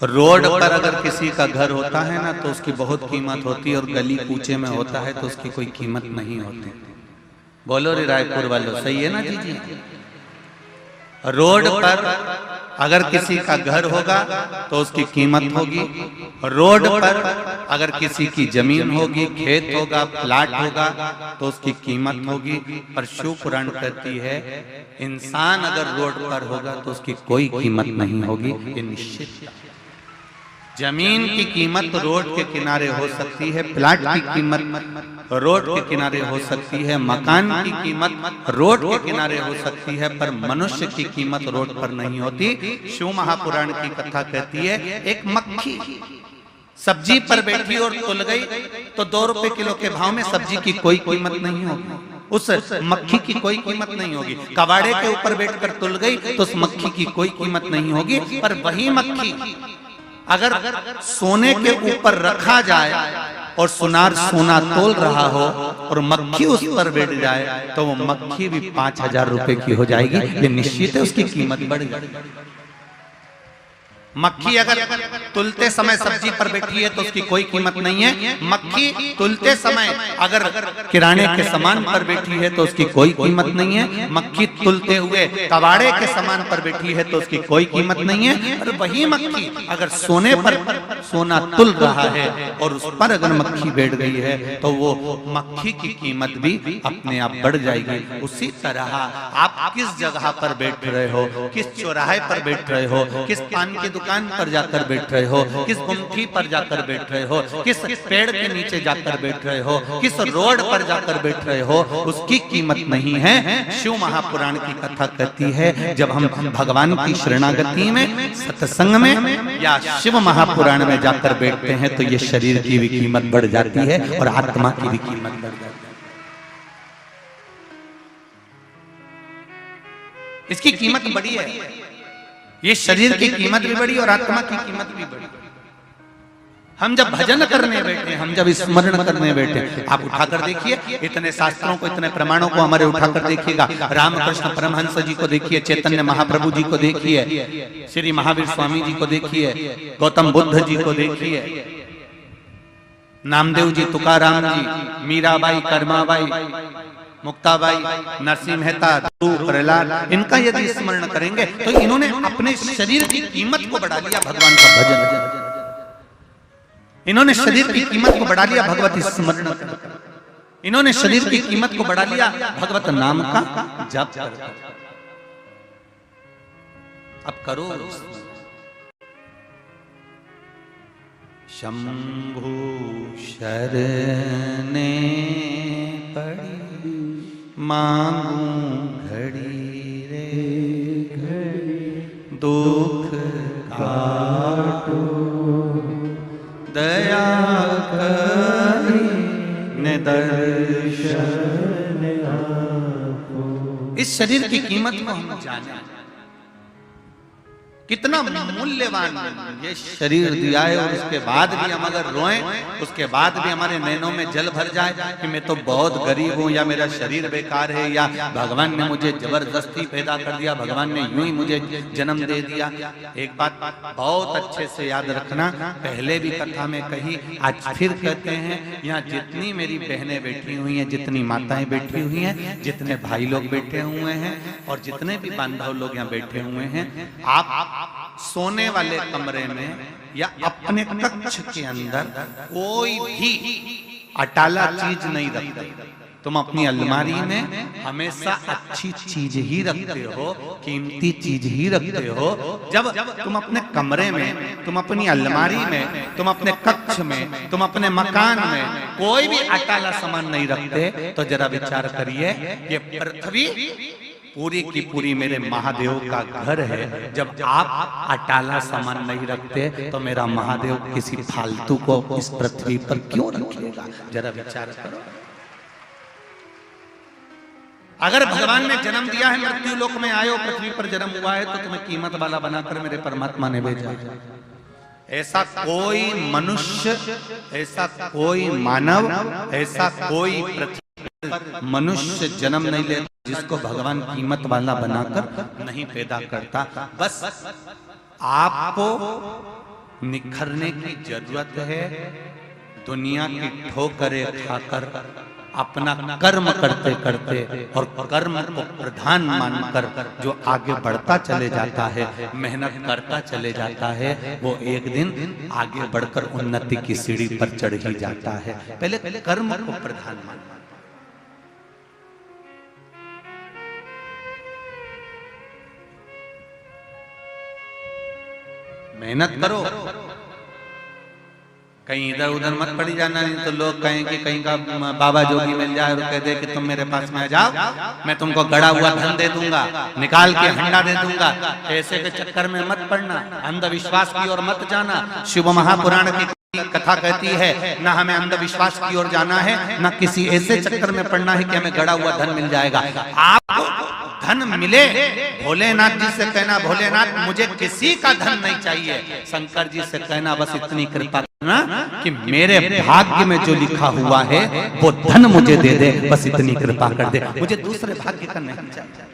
Road पर अगर किसी का घर होता है ना तो उसकी बहुत कीमत होती है, और गली कूचे में होता है तो उसकी कोई कीमत नहीं होती। बोलो रे रायपुर वालों, सही है ना जी जी? रोड पर अगर किसी का घर होगा तो उसकी कीमत होगी, रोड पर अगर किसी की जमीन होगी, खेत होगा, प्लाट होगा तो उसकी कीमत होगी। पर शिव पुराण कहती है इंसान अगर रोड पर होगा तो उसकी कोई कीमत नहीं होगी, ये निश्चित। जमीन की कीमत रोड के किनारे हो सकती है, प्लाट की कीमत रोड के किनारे हो सकती है, मकान की कीमत रोड के किनारे हो सकती है, पर मनुष्य की कीमत रोड पर नहीं होती। शिव महापुराण की कथा कहती है एक मक्खी सब्जी पर बैठी और तुल गई तो 2 रुपए किलो के भाव में सब्जी की कोई कीमत नहीं होगी, उस मक्खी की कोई कीमत नहीं होगी। कबाड़े के ऊपर बैठकर तुल गई तो उस मक्खी की कोई कीमत नहीं होगी। पर वही मक्खी अगर सोने के ऊपर रखा जाए और सुनार सोना तोल रहा हो और मक्खी उस पर बैठ जाए तो वो मक्खी भी 5,000 रुपए की हो जाएगी, ये निश्चित है, उसकी कीमत बढ़ जाएगी। मक्खी अगर तुलते समय सब्जी पर बैठी है तो उसकी कोई कीमत नहीं है, मक्खी तुलते समय अगर किराने के सामान पर बैठी है तो उसकी कोई कीमत नहीं है, मक्खी तुलते हुए कबाड़े के सामान पर बैठी है तो उसकी कोई कीमत नहीं है। और वही मक्खी अगर सोने पर सोना तुल रहा है और उस पर अगर मक्खी बैठ गई है तो वो मक्खी की कीमत भी अपने आप बढ़ जाएगी। उसी तरह आप किस जगह पर बैठ रहे हो, किस चौराहे पर बैठ रहे हो, किस पान की दुकान पर जाकर बैठ रहे हो, किस गुमठी पर जाकर बैठ रहे हो, किस पेड़ के नीचे जाकर बैठ रहे हो, किस रोड पर जाकर बैठ रहे हो, उसकी कीमत नहीं है। शिव महापुराण की कथा कहती है जब हम भगवान की शरणागति में, सत्संग में या शिव महापुराण में जाकर बैठते हैं तो ये शरीर की भी कीमत बढ़ जाती है और आत्मा की भी कीमत बढ़ जाती है। इसकी कीमत बड़ी है, ये शरीर की कीमत भी बढ़ी और आत्मा की कीमत भी बढ़ी। हम जब भजन करने बैठे, हम जब स्मरण करने बैठे, आप उठाकर देखिए इतने शास्त्रों को, इतने प्रमाणों को हमारे उठाकर देखिएगा। रामकृष्ण परमहंस जी को देखिए, चैतन्य महाप्रभु जी को देखिए, श्री महावीर स्वामी जी को देखिए, गौतम बुद्ध जी को देखिए, नामदेव जी, तुकाराम जी, मीराबाई, कर्माबाई, मुक्ताबाई, नरसिंह मेहता, प्रहलाद, इनका यदि स्मरण करेंगे तो इन्होंने अपने शरीर की कीमत को बढ़ा लिया भगवान का भजन, इन्होंने शरीर की कीमत को बढ़ा लिया भगवत स्मरण, इन्होंने शरीर की कीमत को बढ़ा लिया भगवत नाम का जप कर। अब करो। शंभु शरणे पड़ी मांगू घड़ी रे घड़ी, दुख काटो दया करी ने दर्शन आपको। इस शरीर की कीमत को हम जाने, कितना मूल्यवान ये शरीर दिया है, और उसके बाद भी हम अगर रोएं, उसके बाद भी हमारे नैनों में जल भर जाए कि मैं तो बहुत गरीब हूं, या मेरा शरीर बेकार है, या भगवान ने मुझे जबरदस्ती पैदा कर दिया, भगवान ने यूं ही मुझे जन्म दे दिया। एक बात बहुत अच्छे से याद रखना, पहले भी कथा में कही, आज फिर कहते हैं, यहाँ जितनी मेरी बहनें बैठी हुई हैं, जितनी माताएं बैठी हुई हैं, जितने भाई लोग बैठे हुए हैं और जितने भी बांधव लोग यहाँ बैठे हुए हैं, आप सोने वाले कमरे में या अपने कक्ष के अंदर कोई भी अटाला चीज नहीं रखते। तुम अपनी अलमारी में हमेशा अच्छी चीज ही रखते हो, कीमती चीज ही रखते हो। जब तुम अपने कमरे में, तुम अपनी अलमारी में, तुम अपने कक्ष में, तुम अपने मकान में कोई भी अटाला सामान नहीं रखते तो जरा विचार करिए, ये पृथ्वी पूरी की पूरी मेरे महादेव का घर है। जब आप अटाला सामान नहीं रखते तो मेरा महादेव किसी फालतू को इस पृथ्वी पर क्यों रखेगा? जरा विचार करो। अगर भगवान ने जन्म दिया है, मृत्यु लोक में आए हो, पृथ्वी पर जन्म हुआ है, तो तुम्हें कीमत वाला बनाकर मेरे परमात्मा ने भेजा। ऐसा कोई मनुष्य, ऐसा कोई मानव, ऐसा कोई पृथ्वी मनुष्य जन्म नहीं लेता जिसको भगवान कीमत वाला बनाकर नहीं पैदा करता। बस आपको निखरने की जरूरत है। दुनिया की ठोकरें खाकर अपना कर्म करते करते और कर्म को प्रधान मानकर जो आगे बढ़ता चले जाता है, मेहनत करता चले जाता है, वो एक दिन आगे बढ़कर उन्नति की सीढ़ी पर चढ़ ही जाता है। पहले कर्म को प्रधान मानना। मेहनत करो, कहीं इधर उधर मत पड़ी जाना, नहीं तो लोग कहें कि कहीं का बाबा जोगी मिल जाए और कह दे कि तुम मेरे पास में आ जाओ, मैं तुमको गड़ा हुआ धन दे दूंगा, निकाल के हंडा दे दूंगा। ऐसे के चक्कर में मत पड़ना, अंधविश्वास की ओर मत जाना। शिव महापुराण की कथा कहती है ना हमें अंधविश्वास की ओर जाना है, ना किसी ऐसे चक्कर में पड़ना है कि हमें गड़ा हुआ धन मिल जाएगा। आपको धन मिले, भोलेनाथ जी से कहना भोलेनाथ मुझे किसी का धन नहीं चाहिए, शंकर जी से कहना बस इतनी कृपा करना कि मेरे भाग्य में जो लिखा हुआ है वो धन मुझे दे दे, बस इतनी कृपा कर दे, मुझे दूसरे भाग्य का नहीं चाहिए।